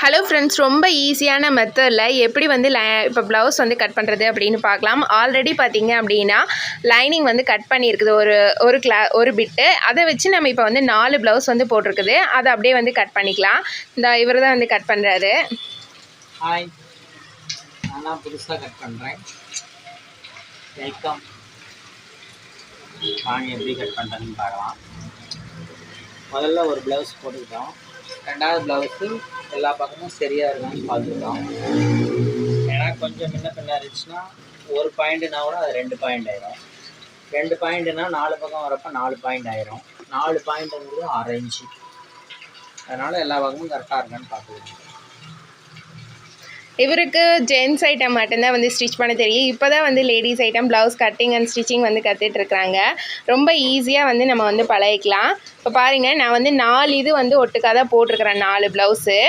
Hello friends, ரொம்ப ஈஸியான மெத்தடில் எப்படி வந்து இப்போ ப்ளவுஸ் வந்து கட் பண்ணுறது அப்படின்னு பார்க்கலாம். ஆல்ரெடி பார்த்தீங்க அப்படின்னா லைனிங் வந்து கட் பண்ணியிருக்குது ஒரு பிட்டு. அதை வச்சு நம்ம இப்போ வந்து 4 ப்ளவுஸ் வந்து போட்டிருக்குது. அதை அப்படியே வந்து கட் பண்ணிக்கலாம். இந்த இவர் தான் வந்து கட் பண்ணுறாரு. ஹாய், நான் புதுசாக கட் பண்ணுறேன். வெல்கம். வாங்க எப்படி கட் பண்ணுறதுன்னு பார்க்கலாம். முதல்ல ஒரு ப்ளவுஸ் போட்டுக்கிட்டோம். ரெண்டாவது ப்ளவுஸு எல்லா பக்கமும் சரியாக இருக்குன்னு பார்த்துக்கிட்டோம். ஏன்னா கொஞ்சம் முன்ன பின்ன இருந்துச்சுன்னா ஒரு பாயிண்ட்டுனா கூட அது 2 பாயிண்ட் ஆயிரும். 2 பாயிண்ட்டுனா 4 பக்கம் வரப்போ 4 பாயிண்ட் ஆயிரும். 4 பாயிண்ட்டுங்கிறது 1/2 இன்ச்சு. அதனால் எல்லா பக்கமும் கரெக்டாக இருக்கான்னு பார்த்துக்கிட்டோம். இவருக்கு ஜென்ஸ் ஐட்டம் மட்டும்தான் வந்து ஸ்டிச் பண்ண தெரியும். இப்போ தான் வந்து ladies item blouse cutting and stitching வந்து கற்றுட்ருக்குறாங்க. ரொம்ப ஈஸியாக வந்து நம்ம வந்து பழகிக்கலாம். இப்போ பாருங்கள், நான் வந்து 4 இது வந்து ஒட்டுக்காக தான் போட்டிருக்கிறேன், 4 ப்ளவுஸு.